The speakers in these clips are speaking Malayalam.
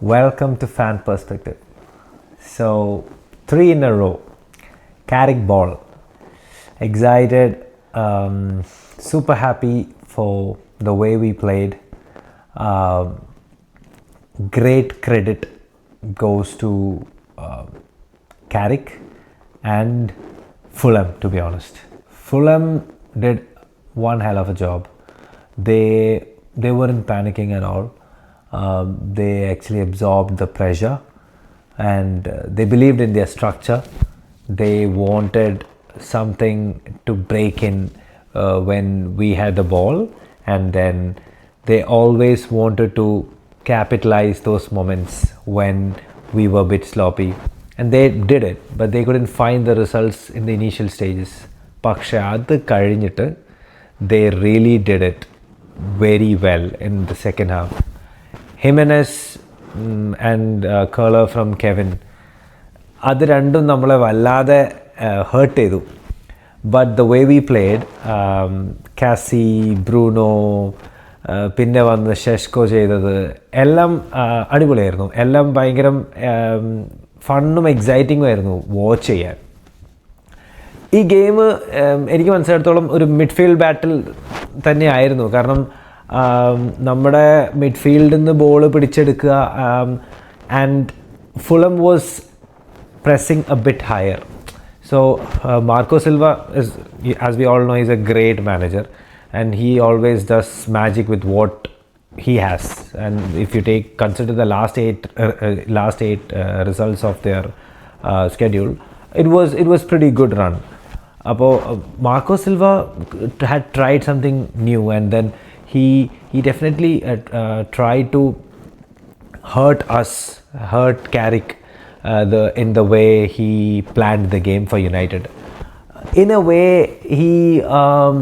Welcome to Fan Perspective. So, 3 in a row. Carrick ball. Excited, super happy for the way we played. Great credit goes to Carrick and Fulham, to be honest. Fulham did one hell of a job. They weren't panicking at all. They actually absorbed the pressure and they believed in their structure. They wanted something to break in when we had the ball, and then they always wanted to capitalize those moments when we were a bit sloppy, and they did it, but they couldn't find the results in the initial stages. പക്ഷെ അത് കഴിഞ്ഞിട്ട് they really did it very well in the second half. Jimenez and curler from Kevin, അത് രണ്ടും നമ്മളെ വല്ലാതെ ഹേർട്ട് ചെയ്തു. But the way we played, കാസി, ബ്രൂണോ, പിന്നെ വന്ന് ഷെഷ്കോ ചെയ്തത് എല്ലാം അടിപൊളിയായിരുന്നു. എല്ലാം ഭയങ്കര ഫണ്ണും എക്സൈറ്റിങ്ങും ആയിരുന്നു വാച്ച് ചെയ്യാൻ. ഈ ഗെയിം എനിക്ക് മനസ്സിലായിടത്തോളം ഒരു മിഡ്ഫീൽഡ് ബാറ്റിൽ തന്നെയായിരുന്നു. കാരണം നമ്മുടെ മിഡ്ഫീൽഡിൽ നിന്ന് ബോൾ പിടിച്ചെടുക്കുക, and Fulham was pressing a bit higher. So Marco Silva is, as we all know, he's a great manager, and he always does magic with what he has. And if you consider the last eight results of their schedule, it was pretty good run. Appo Marco Silva had tried something new, and then he definitely tried to hurt Carrick in the way he planned the game for United. In a way, he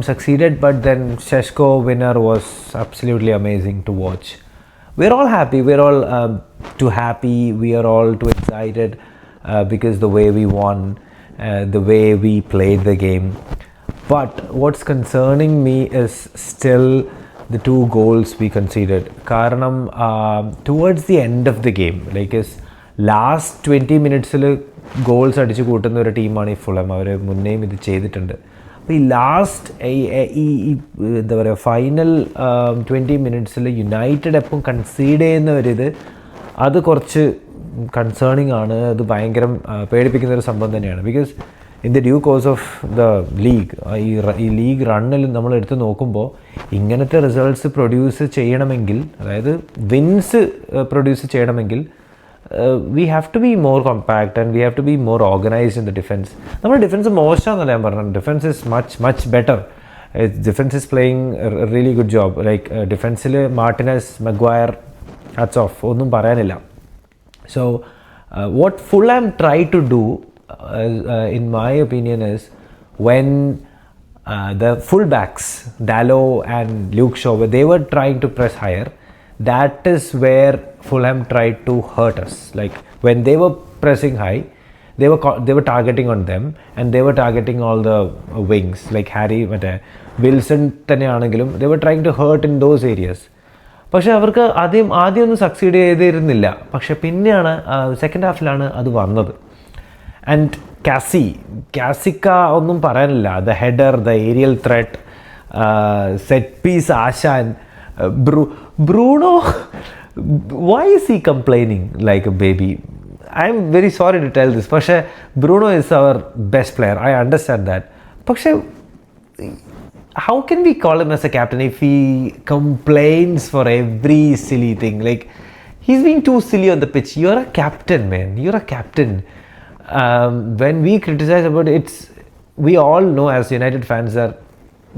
succeeded, but then Šeško winner was absolutely amazing to watch. We're all happy. We're all too happy. We are all too excited because the way we won, the way we played the game. But what's concerning me is still the 2 goals we conceded. Karanam, towards the end of the game, like last 20 മിനിറ്റ്സിൽ ഗോൾസ് അടിച്ച് കൂട്ടുന്ന ഒരു ടീമാണ് ഈ ഫുളം. അവർ മുന്നേയും ഇത് ചെയ്തിട്ടുണ്ട്. അപ്പോൾ ഈ ലാസ്റ്റ് ഈ എന്താ പറയുക, ഫൈനൽ 20 മിനിറ്റ്സിൽ യുണൈറ്റഡ് എപ്പം കൺസീഡ് ചെയ്യുന്ന ഒരിത്, അത് കുറച്ച് കൺസേണിങ് ആണ്. അത് ഭയങ്കര പേടിപ്പിക്കുന്ന ഒരു സംഭവം തന്നെയാണ്. Because in the due course of the league, ഈ ലീഗ് റണ്ണിൽ നമ്മൾ എടുത്ത് നോക്കുമ്പോൾ ഇങ്ങനത്തെ റിസൾട്ട്സ് പ്രൊഡ്യൂസ് ചെയ്യണമെങ്കിൽ, അതായത് വിൻസ് പ്രൊഡ്യൂസ് ചെയ്യണമെങ്കിൽ, we have to be more compact and we have to be more organized in the defense. നമ്മുടെ ഡിഫൻസ് മോശമാണെന്നല്ല ഞാൻ പറഞ്ഞത്. Defence is much better. Defence is playing a really good job. Like ഡിഫൻസിൽ മാർട്ടിനസ്, മഗ്വയർ, ഹാറ്റ്സ് ഓഫ്, ഒന്നും പറയാനില്ല. So what Fulham try to do in my opinion is when the full backs Dalot and Luke Shaw, they were trying to press higher. That is where Fulham tried to hurt us. Like when they were pressing high, they were targeting on them, and they were targeting all the wings like Harry, Wilson തന്നെയാണെങ്കിലും they were trying to hurt in those areas. പക്ഷേ അവർക്ക് ആദ്യമൊന്നും സക്സീഡ് ചെയ്തിരുന്നില്ല. പക്ഷെ പിന്നെയാണ് സെക്കൻഡ് ഹാഫിലാണ് അത് വന്നത്. ആൻഡ് കാസിക്ക ഒന്നും പറയാനില്ല. The header, the aerial threat, set piece ആശാൻ, Bruno, why is he complaining like a baby? I'm very sorry to tell this, പക്ഷേ Bruno is our best player. I understand that. പക്ഷേ how can we call him as a captain if he complains for every silly thing? Like, he's being too silly on the pitch. You're a captain, man. You're a captain. When we criticize about it, we all know as United fans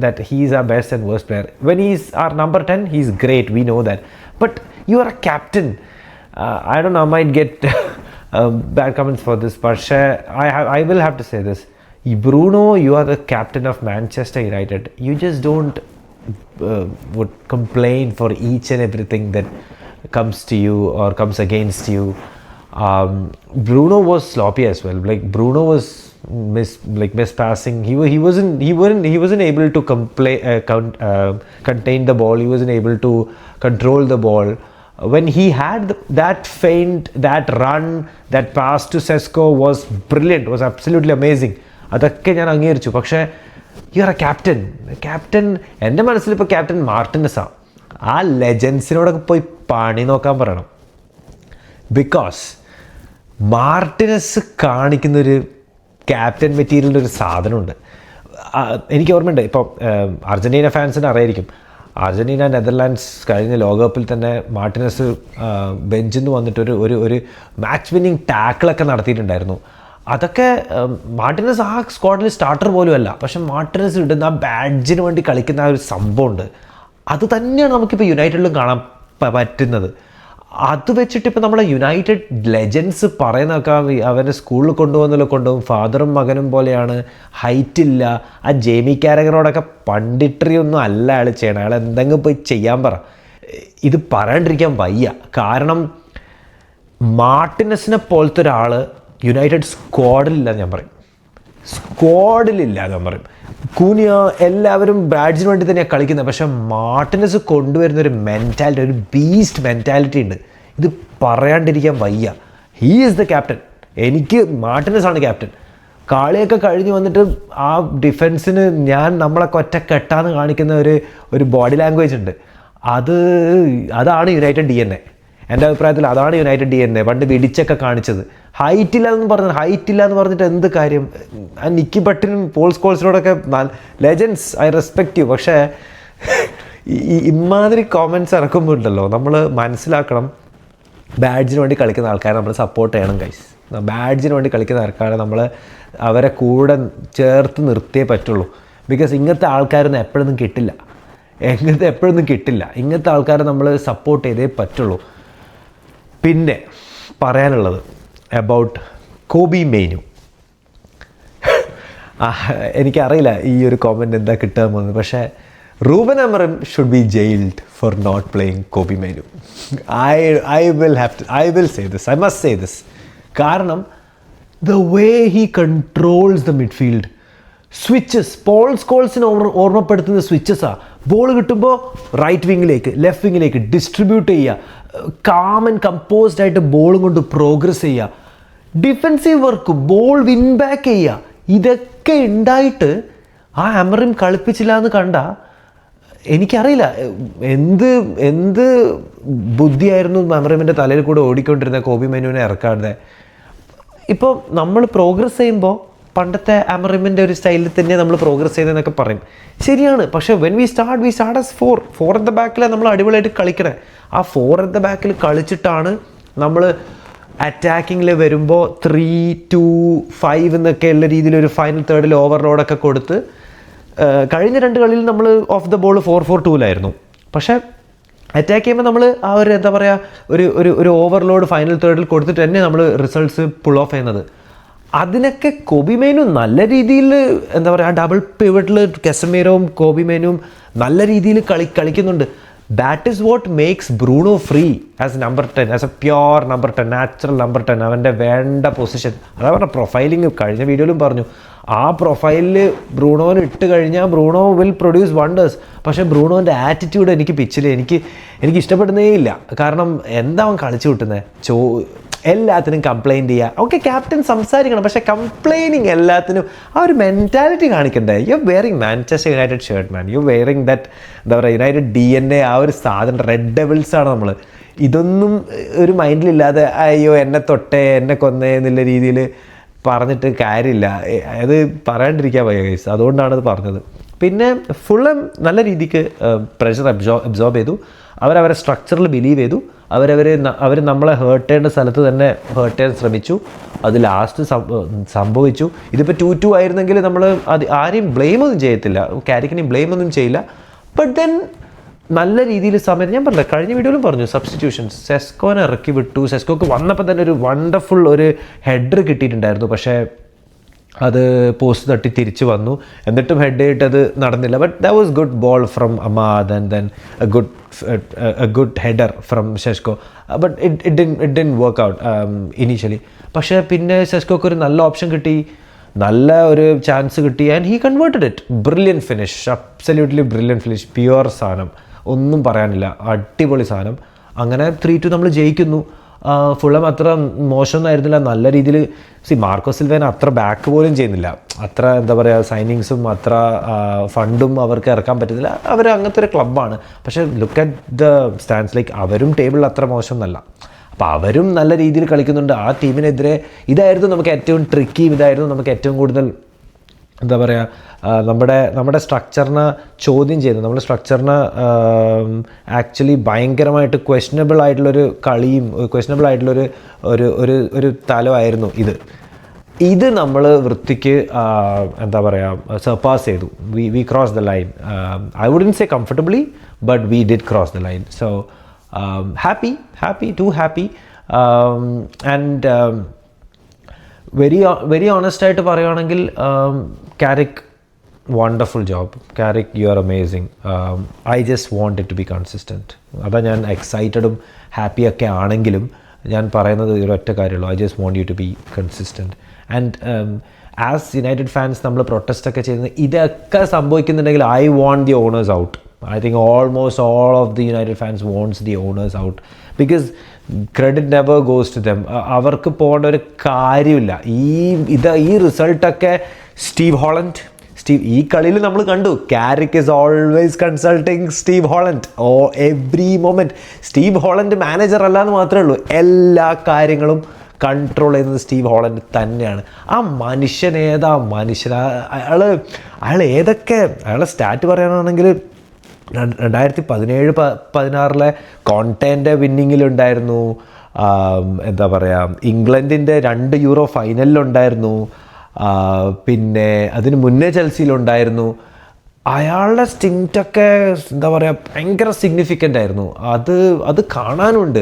that he's our best and worst player. When he's our number 10, he's great, we know that. But you are a captain. I don't know, I might get bad comments for this, but I will have to say this. Bruno, you are the captain of Manchester United. You just don't would complain for each and everything that comes to you or comes against you. Bruno was sloppy as well. Like Bruno was miss passing. He wasn't able to contain the ball. He wasn't able to control the ball. when he had that feint, that run, that pass to Sesko was brilliant, was absolutely amazing. അതൊക്കെ ഞാൻ അംഗീകരിച്ചു. പക്ഷേ യു ആർ എ ക്യാപ്റ്റൻ. എൻ്റെ മനസ്സിലിപ്പോൾ ക്യാപ്റ്റൻ മാർട്ടിനസാണ്. ആ ലെജൻസിനോടൊക്കെ പോയി പണി നോക്കാൻ പറയണം. ബിക്കോസ് മാർട്ടിനസ് കാണിക്കുന്നൊരു ക്യാപ്റ്റൻ മെറ്റീരിയലിൻ്റെ ഒരു സാധനമുണ്ട്. എനിക്ക് ഓർമ്മയുണ്ട്, ഇപ്പോൾ അർജൻറ്റീന ഫാൻസിന് അറിയായിരിക്കും, അർജൻറ്റീന നെതർലാൻഡ്സ് കഴിഞ്ഞ ലോകകപ്പിൽ തന്നെ മാർട്ടിനസ് ബെഞ്ചിൽ നിന്ന് വന്നിട്ട് ഒരു മാച്ച് വിന്നിങ് ടാക്കിളൊക്കെ നടത്തിയിട്ടുണ്ടായിരുന്നു. അതൊക്കെ മാർട്ടിനസ് ആ സ്ക്വാഡിൽ സ്റ്റാർട്ടർ പോലും അല്ല, പക്ഷെ മാർട്ടിനസ് ഇടുന്ന ആ ബാഡ്ജിന് വേണ്ടി കളിക്കുന്ന ആ ഒരു സംഭവമുണ്ട്. അത് തന്നെയാണ് നമുക്കിപ്പോൾ യുണൈറ്റഡിലും കാണാൻ പറ്റുന്നത്. അത് വെച്ചിട്ട് ഇപ്പോൾ നമ്മളെ യുണൈറ്റഡ് ലെജൻസ് പറയുന്നതൊക്കെ അവരെ സ്കൂളിൽ കൊണ്ടുപോകും, ഫാദറും മകനും പോലെയാണ്, ഹൈറ്റില്ല. ആ ജേമി കാരഗറോടൊക്കെ പണ്ടിട്രി ഒന്നും അല്ല അയാൾ ചെയ്യണം. അയാൾ എന്തെങ്കിലും പോയി ചെയ്യാൻ പറ. ഇത് പറയാണ്ടിരിക്കാൻ വയ്യ. കാരണം മാർട്ടിനസിനെ പോലത്തെ ഒരാൾ യുണൈറ്റഡ് സ്ക്വാഡിലില്ല ഞാൻ പറയും. കൂനിയ എല്ലാവരും ബാഡ്ജിന് വേണ്ടി തന്നെയാണ് കളിക്കുന്നത്. പക്ഷെ മാർട്ടിനസ് കൊണ്ടുവരുന്നൊരു മെൻറ്റാലിറ്റി, ഒരു ബീസ്റ്റ് മെൻറ്റാലിറ്റി ഉണ്ട്. ഇത് പറയാണ്ടിരിക്കാൻ വയ്യ. He is the captain. എനിക്ക് മാർട്ടിനസ് ആണ് ക്യാപ്റ്റൻ. കളിയൊക്കെ കഴിഞ്ഞ് വന്നിട്ട് ആ ഡിഫൻസിന് നമ്മളൊക്കെ ഒറ്റ കെട്ടാന്ന് കാണിക്കുന്ന ഒരു ബോഡി ലാംഗ്വേജ് ഉണ്ട്. അതാണ് യുണൈറ്റഡ് DNA. എൻ്റെ അഭിപ്രായത്തിൽ അതാണ് യുണൈറ്റഡ് DNA. പണ്ട് വിടിച്ചൊക്കെ കാണിച്ചത്. ഹൈറ്റ് ഇല്ല എന്ന് പറഞ്ഞിട്ട് എന്ത് കാര്യം? നിക്കി ബട്ടിനും പോൾ സ്കോൾസിനോടൊക്കെ ലെജൻസ്, ഐ റെസ്പെക്റ്റ് യു. പക്ഷേ ഇമാതിരി കോമൻറ്റ്സ് ഇറക്കുമ്പോൾ ഉണ്ടല്ലോ, നമ്മൾ മനസ്സിലാക്കണം, ബാഡ്ജിന് വേണ്ടി കളിക്കുന്ന ആൾക്കാരെ നമ്മൾ സപ്പോർട്ട് ചെയ്യണം ഗൈസ്. ബാഡ്ജിന് വേണ്ടി കളിക്കുന്ന ആൾക്കാരെ നമ്മൾ അവരെ കൂടെ ചേർത്ത് നിർത്തിയേ പറ്റുള്ളൂ. ബിക്കോസ് ഇങ്ങനത്തെ ആൾക്കാരൊന്നും എപ്പോഴൊന്നും കിട്ടില്ല. ഇങ്ങനത്തെ ആൾക്കാരെ നമ്മൾ സപ്പോർട്ട് ചെയ്തേ പറ്റുള്ളൂ. പിന്നെ പറയാനുള്ളത് അബൌട്ട് കോബി മെയ്നു. എനിക്കറിയില്ല ഈ ഒരു കോമൻറ്റ് എന്താ കിട്ടാൻ പോകുന്നത്, പക്ഷേ Ruben Amorim should be jailed for not playing Kobbie Mainoo. I will say this, I must say this. കാരണം the way he controls the midfield, switches, Paul സ്കോൾസിനെ ഓർമ്മപ്പെടുത്തുന്ന സ്വിച്ചസാണ്. ബോൾ കിട്ടുമ്പോൾ റൈറ്റ് വിങ്ങിലേക്ക്, ലെഫ്റ്റ് വിങ്ങിലേക്ക് ഡിസ്ട്രിബ്യൂട്ട് ചെയ്യുക, കാം ആൻഡ് കമ്പോസ്ഡ് ആയിട്ട് ബോളും കൊണ്ട് പ്രോഗ്രസ് ചെയ്യുക, defensive work, ball win back ചെയ്യുക. ഇതൊക്കെ ഉണ്ടായിട്ട് ആ അമറിം കളിപ്പിച്ചില്ല എന്ന് കണ്ട എനിക്കറിയില്ല എന്ത് ബുദ്ധിയായിരുന്നു അമറിമിൻ്റെ തലയിൽ കൂടെ ഓടിക്കൊണ്ടിരുന്ന കോബി മെനുവിനെ ഇറക്കാതെ. ഇപ്പോൾ നമ്മൾ പ്രോഗ്രസ് ചെയ്യുമ്പോൾ പണ്ടത്തെ അമറിമിൻ്റെ ഒരു സ്റ്റൈലിൽ തന്നെ നമ്മൾ പ്രോഗ്രസ് ചെയ്തതെന്നൊക്കെ പറയും, ശരിയാണ്. പക്ഷേ when we start as four at the ബാക്കിലാണ് നമ്മൾ അടിപൊളിയായിട്ട് കളിക്കണേ. ആ 4 at the back കളിച്ചിട്ടാണ് നമ്മൾ അറ്റാക്കിങ്ങിൽ വരുമ്പോൾ 3-2-5 എന്നൊക്കെ ഉള്ള രീതിയിൽ ഒരു ഫൈനൽ തേർഡിൽ ഓവർലോഡൊക്കെ കൊടുത്ത് കഴിഞ്ഞ 2 കളിയിൽ നമ്മൾ ഓഫ് ദ ബോൾ 4-4-2 പക്ഷേ അറ്റാക്ക് ചെയ്യുമ്പോൾ നമ്മൾ ആ ഒരു എന്താ പറയുക ഒരു ഓവർലോഡ് ഫൈനൽ തേർഡിൽ കൊടുത്തിട്ട് തന്നെ നമ്മൾ റിസൾട്ട്സ് പുൾ ഓഫ് ചെയ്യുന്നത്. അതിനൊക്കെ കോബി മെയ്നു നല്ല രീതിയിൽ എന്താ പറയുക, ഡബിൾ പിവറ്റിൽ കെസമീറോവും കോബി മെയ്നുവും നല്ല രീതിയിൽ കളിക്കുന്നുണ്ട്. That is what makes Bruno free as number 10, as A pure number 10, natural number 10, അവൻ്റെ വേണ്ട പൊസിഷൻ. അതാ പറഞ്ഞ പ്രൊഫൈലിങ് കഴിഞ്ഞ വീഡിയോയിലും പറഞ്ഞു. ആ പ്രൊഫൈലിൽ ബ്രൂണോന് ഇട്ട് കഴിഞ്ഞാൽ ബ്രൂണോ വിൽ പ്രൊഡ്യൂസ് വണ്ടേഴ്സ്. പക്ഷേ ബ്രൂണോൻ്റെ ആറ്റിറ്റ്യൂഡ് എനിക്ക് പിച്ചിൽ എനിക്ക് ഇഷ്ടപ്പെടുന്നേ ഇല്ല. കാരണം എന്താ അവൻ കളിച്ചു കിട്ടുന്നത്? എല്ലാത്തിനും കംപ്ലയിൻറ്റ് ചെയ്യുക. ഓക്കെ, ക്യാപ്റ്റൻ സംസാരിക്കണം, പക്ഷേ കംപ്ലൈനിങ് എല്ലാത്തിനും ആ ഒരു മെൻറ്റാലിറ്റി കാണിക്കണ്ടേ? You wearing Manchester United shirt man, you wearing that എന്താ പറയുക യുണൈറ്റഡ് DNA, ആ ഒരു സാധനം റെഡ് ഡെവിൾസാണ് നമ്മൾ. ഇതൊന്നും ഒരു മൈൻഡിലില്ലാതെ അയ്യോ എന്നെ തൊട്ടേ എന്നെ കൊന്നേ എന്നുള്ള രീതിയിൽ പറഞ്ഞിട്ട് കാര്യമില്ല. അത് പറയാണ്ടിരിക്കാൻ വയ്യ ഗൈസ്, അതുകൊണ്ടാണ് അത് പറഞ്ഞത്. പിന്നെ ഫുള്ളും നല്ല രീതിക്ക് പ്രഷർ അബ്സോർബ് ചെയ്തു. അവരവരെ സ്ട്രക്ചറിൽ ബിലീവ് ചെയ്തു. അവർ നമ്മളെ ഹേർട്ട് ചെയ്യേണ്ട സ്ഥലത്ത് തന്നെ ഹേർട്ട് ചെയ്യാൻ ശ്രമിച്ചു. അത് ലാസ്റ്റ് സംഭവിച്ചു. ഇതിപ്പോൾ 2-2 ആയിരുന്നെങ്കിൽ നമ്മൾ ആരെയും ബ്ലെയിമൊന്നും ചെയ്യത്തില്ല, കാരിക്കിനെയും ബ്ലെയിമൊന്നും ചെയ്യില്ല. ബട്ട് ദെൻ നല്ല രീതിയിൽ സമയത്ത് ഞാൻ പറഞ്ഞില്ല, കഴിഞ്ഞ വീഡിയോയിലും പറഞ്ഞു, സബ്സ്റ്റിറ്റ്യൂഷൻസ്. സെസ്കോനെ ഇറക്കി വിട്ടു. സെസ്കോക്ക് വന്നപ്പോൾ തന്നെ ഒരു വണ്ടർഫുൾ ഒരു ഹെഡർ കിട്ടിയിട്ടുണ്ടായിരുന്നു. പക്ഷേ അത് പോസ്റ്റ് തട്ടി തിരിച്ചു വന്നു. എന്നിട്ടും ഹെഡ് ചെയ്തിട്ടത് നടന്നില്ല. But that was good ball from Amad and then A good header from Sesko. But it didn't work out initially. പക്ഷേ പിന്നെ സെസ്കോക്ക് ഒരു നല്ല ഓപ്ഷൻ കിട്ടി, നല്ല ഒരു ചാൻസ് കിട്ടി, and he converted it. Brilliant finish, absolutely brilliant finish, pure സാധനം, ഒന്നും പറയാനില്ല, അടിപൊളി സാധനം. അങ്ങനെ 3-2 നമ്മൾ ജയിക്കുന്നു. ഫുള്ളം അത്ര മോശമൊന്നും നല്ല രീതിയിൽ മാർക്കോ സിൽവേനെ അത്ര ബാക്ക് പോലും ചെയ്യുന്നില്ല, അത്ര എന്താ പറയുക സൈനിങ്സും അത്ര ഫണ്ടും അവർക്ക് ഇറക്കാൻ പറ്റുന്നില്ല. അവർ അങ്ങനത്തെ ഒരു ക്ലബ്ബാണ്. പക്ഷേ look at the stands, like അവരും ടേബിളിൽ അത്ര മോശമൊന്നല്ല. അപ്പോൾ അവരും നല്ല രീതിയിൽ കളിക്കുന്നുണ്ട്. ആ ടീമിനെതിരെ ഇതായിരുന്നു നമുക്ക് ഏറ്റവും ട്രിക്കിയും, ഇതായിരുന്നു നമുക്ക് ഏറ്റവും കൂടുതൽ എന്താ പറയുക നമ്മുടെ സ്ട്രക്ചറിനെ ചോദ്യം ചെയ്യുന്നത്. നമ്മുടെ സ്ട്രക്ചറിനെ ആക്ച്വലി ഭയങ്കരമായിട്ട് ക്വസ്റ്റനബിൾ ആയിട്ടുള്ളൊരു കളിയും ക്വസ്റ്റനബിൾ ആയിട്ടുള്ളൊരു ഒരു തലമായിരുന്നു ഇത് നമ്മൾ വൃത്തിക്ക് എന്താ പറയുക സർപ്പാസ് ചെയ്തു. We cross the line. I wouldn't say comfortably, but we did cross the line. So happy too happy. And very honest ആയിട്ട് പറയുകയാണെങ്കിൽ Carrick wonderful job. Carrick you are amazing. I just want it to be consistent. അതാ ഞാൻ എക്സൈറ്റഡും ഹാപ്പിയൊക്കെ ആണെങ്കിലും ഞാൻ പറയുന്നത് ഒരൊറ്റ കാര്യമുള്ളൂ, I just want you to be consistent. And as United fans നമ്മൾ പ്രൊട്ടസ്റ്റൊക്കെ ചെയ്യുന്നത് ഇതൊക്കെ സംഭവിക്കുന്നുണ്ടെങ്കിൽ I want the owners out. I think almost all of the United fans wants the owners out because credit never goes to them. അവർക്ക് പോകേണ്ട ഒരു കാര്യമില്ല. ഈ റിസൾട്ടൊക്കെ സ്റ്റീവ് ഈ കളിയിൽ നമ്മൾ കണ്ടു. കാരിക് is always consulting Steve Holland every moment. Steve Holland manager അല്ല എന്ന് മാത്രമേ ഉള്ളൂ, എല്ലാ കാര്യങ്ങളും കൺട്രോൾ ചെയ്യുന്നത് സ്റ്റീവ് ഹോളണ്ട് തന്നെയാണ്. ആ മനുഷ്യൻ അയാൾ ഏതൊക്കെ അയാളുടെ സ്റ്റാറ്റ് പറയാനാണെങ്കിൽ 2017-16 കോൺടെൻ്റെ വിന്നിങ്ങിലുണ്ടായിരുന്നു. എന്താ പറയുക, ഇംഗ്ലണ്ടിൻ്റെ 2 യൂറോ ഫൈനലിലുണ്ടായിരുന്നു. പിന്നെ അതിന് മുന്നേ ചെൽസിയിലുണ്ടായിരുന്നു. അയാളുടെ സ്റ്റിങ്റ്റൊക്കെ എന്താ പറയുക ഭയങ്കര സിഗ്നിഫിക്കൻ്റ് ആയിരുന്നു. അത് കാണാനുണ്ട്.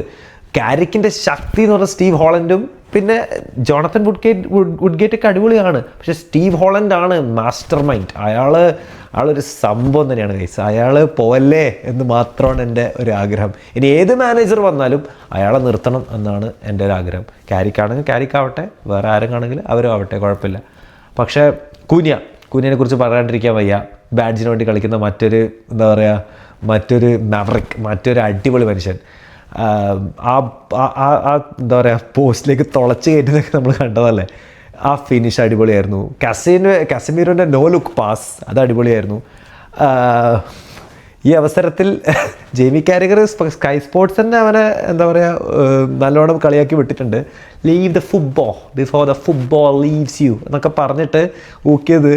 കാരിക്കിൻ്റെ ശക്തി എന്ന് പറഞ്ഞാൽ സ്റ്റീവ് ഹോളണ്ടും പിന്നെ ജോണത്തൻ വുഡ്ഗേറ്റൊക്കെ അടിപൊളിയാണ്. പക്ഷേ സ്റ്റീവ് ഹോളണ്ടാണ് മാസ്റ്റർ മൈൻഡ്. അയാളൊരു സംഭവം തന്നെയാണ് ഗൈസ്. അയാൾ പോവല്ലേ എന്ന് മാത്രമാണ് എൻ്റെ ഒരു ആഗ്രഹം. ഇനി ഏത് മാനേജർ വന്നാലും അയാളെ നിർത്തണം എന്നാണ് എൻ്റെ ഒരു ആഗ്രഹം. കാരിക്കാണെങ്കിൽ കാരിക്കാവട്ടെ, വേറെ ആരെങ്കിലും അവരും ആവട്ടെ, കുഴപ്പമില്ല. പക്ഷേ കൂനിയനെ കുറിച്ച് പറയാണ്ടിരിക്കാൻ വയ്യ. ബാഡ്ജിന് വേണ്ടി കളിക്കുന്ന മറ്റൊരു മാവറിക്, മറ്റൊരു അടിപൊളി മനുഷ്യൻ. എന്താ പറയുക പോസ്റ്റിലേക്ക് തുളച്ച് കയറ്റുന്നതൊക്കെ നമ്മൾ കണ്ടതല്ലേ. ആ ഫിനിഷ് അടിപൊളിയായിരുന്നു. കസമീരോൻ്റെ നോ ലുക്ക് പാസ് അത് അടിപൊളിയായിരുന്നു. ഈ അവസരത്തിൽ ജെയ്മി കാരിഗർ സ്കൈ സ്പോർട്സ് തന്നെ അവനെ എന്താ പറയുക നല്ലോണം കളിയാക്കി വിട്ടിട്ടുണ്ട്. Leave the football before the football leaves you എന്നൊക്കെ പറഞ്ഞിട്ട് ഊക്കിയത്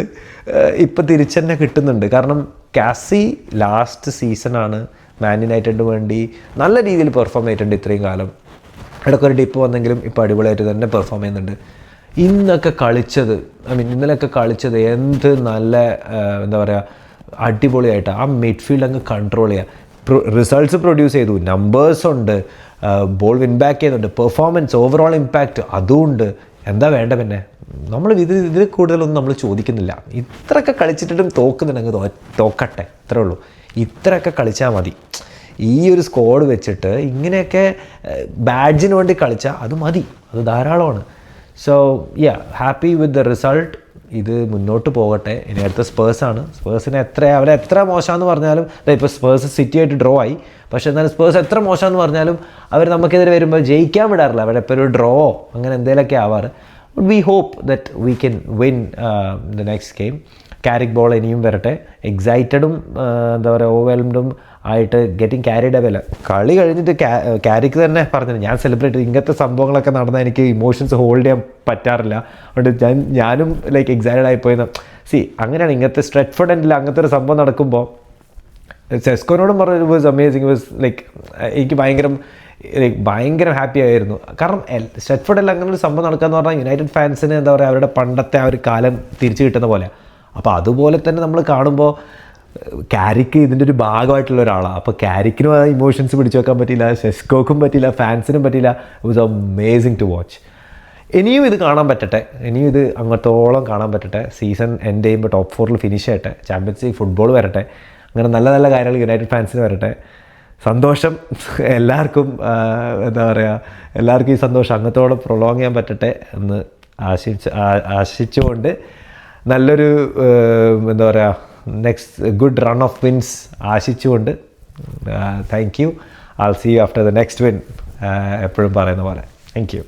ഇപ്പം തിരിച്ചു തന്നെ കിട്ടുന്നുണ്ട്. കാരണം കാസി ലാസ്റ്റ് സീസണാണ് മാൻ യുണൈറ്റഡിന് വേണ്ടി നല്ല രീതിയിൽ പെർഫോം ചെയ്തിട്ടുണ്ട് ഇത്രയും കാലം. ഇടയ്ക്കൊരു ഡിപ്പ് വന്നെങ്കിലും ഇപ്പോൾ അടിപൊളിയായിട്ട് തന്നെ പെർഫോം ചെയ്യുന്നുണ്ട്. ഇന്നലെയൊക്കെ കളിച്ചത് എന്ത് നല്ല എന്താ പറയുക അടിപൊളിയായിട്ട് ആ മിഡ്ഫീൽഡ് അങ്ങ് കൺട്രോൾ ചെയ്യുക. റിസൾട്ട്സ് പ്രൊഡ്യൂസ് ചെയ്തു, നമ്പേഴ്സ് ഉണ്ട്, ബോൾ വിൻ ബാക്ക് ചെയ്യുന്നുണ്ട്, പെർഫോമൻസ് ഓവറോൾ ഇമ്പാക്റ്റ് അതുമുണ്ട്. എന്താ വേണ്ട പിന്നെ? നമ്മൾ ഇതിൽ കൂടുതലൊന്നും നമ്മൾ ചോദിക്കുന്നില്ല. ഇത്രയൊക്കെ കളിച്ചിട്ടും തോക്കുന്നുണ്ടെങ്കിൽ തോക്കട്ടെ, ഇത്രേ ഉള്ളൂ. ഇത്രയൊക്കെ കളിച്ചാൽ മതി. ഈ ഒരു സ്ക്വാഡ് വെച്ചിട്ട് ഇങ്ങനെയൊക്കെ ബാഡ്ജിന് വേണ്ടി കളിച്ചാൽ അത് മതി, അത് ധാരാളമാണ്. So happy with the result. ഇത് മുന്നോട്ട് പോകട്ടെ. ഇനി അടുത്ത സ്പേഴ്സാണ്. സ്പേഴ്സിനെ അവരെത്ര മോശമെന്ന് പറഞ്ഞാലും, ഇപ്പോൾ സ്പേഴ്സ് സിറ്റിയായിട്ട് ഡ്രോ ആയി, പക്ഷേ എന്നാലും സ്പേഴ്സ് എത്ര മോശമെന്ന് പറഞ്ഞാലും അവർ നമുക്കെതിരെ വരുമ്പോൾ ജയിക്കാൻ വിടാറില്ല. അവരെപ്പോൾ ഒരു ഡ്രോ അങ്ങനെ എന്തെങ്കിലുമൊക്കെ ആവാറ്. We hope that we can win the next game. Carrick ball ഇനിയും വരട്ടെ. എക്സൈറ്റഡും എന്താ പറയുക ഓവർവെൽംഡും ആയിട്ട് ഗെറ്റിംഗ് ക്യാരിഡ് അവല്ല. കളി കഴിഞ്ഞിട്ട് കാരിക്ക് തന്നെ പറഞ്ഞത് ഞാൻ സെലിബ്രേറ്റ് ഇങ്ങനത്തെ സംഭവങ്ങളൊക്കെ നടന്നാൽ എനിക്ക് ഇമോഷൻസ് ഹോൾഡ് ചെയ്യാൻ പറ്റാറില്ല. അതുകൊണ്ട് ഞാനും ലൈക്ക് എക്സൈറ്റഡ് ആയിപ്പോയെന്ന്. അങ്ങനെയാണ് ഇങ്ങനത്തെ സ്ട്രെറ്റ്ഫോർഡ് എൻഡിൽ അങ്ങനത്തെ ഒരു സംഭവം നടക്കുമ്പോൾ സെസ്കോനോടും പറഞ്ഞു വാസ് അമേസിങ്. വാസ് ലൈക്ക് എനിക്ക് ഭയങ്കര ഹാപ്പി ആയിരുന്നു. കാരണം സ്ട്രെറ്റ്ഫോർഡിൽ അങ്ങനെ ഒരു സംഭവം നടക്കുകയെന്ന് പറഞ്ഞാൽ യുണൈറ്റഡ് ഫാൻസിന് എന്താ പറയുക അവരുടെ പണ്ടത്തെ ആ ഒരു കാലം തിരിച്ചു കിട്ടുന്ന പോലെ. അപ്പോൾ അതുപോലെ തന്നെ നമ്മൾ കാണുമ്പോൾ കാരിക്ക് ഇതിൻ്റെ ഒരു ഭാഗമായിട്ടുള്ള ഒരാളാണ്. അപ്പോൾ കാരിക്കിനും ആ ഇമോഷൻസ് പിടിച്ചു വെക്കാൻ പറ്റിയില്ല, സെസ്കോക്കും പറ്റിയില്ല, ഫാൻസിനും പറ്റിയില്ല. It was amazing to watch. ഇനിയും ഇത് കാണാൻ പറ്റട്ടെ, ഇനിയും ഇത് അങ്ങോട്ടോളം കാണാൻ പറ്റട്ടെ. സീസൺ എൻഡ് ചെയ്യുമ്പോൾ ടോപ്പ് 4 ഫിനിഷ് ചെയ്യട്ടെ, ചാമ്പ്യൻസ് ലീഗ് ഫുട്ബോൾ വരട്ടെ, അങ്ങനെ നല്ല നല്ല കാര്യങ്ങൾ യുണൈറ്റഡ് ഫാൻസിന് വരട്ടെ. സന്തോഷം എല്ലാവർക്കും. എന്താ പറയുക എല്ലാവർക്കും ഈ സന്തോഷം അങ്ങത്തോടെ പ്രൊലോങ് ചെയ്യാൻ പറ്റട്ടെ എന്ന് ആശിച്ചുകൊണ്ട് നല്ലൊരു എന്താ പറയുക next good run of wins ആശിച്ചുകൊണ്ട് thank you. I'll see you after the next win. എപ്പോഴും പറയുന്ന പോലെ. Thank you.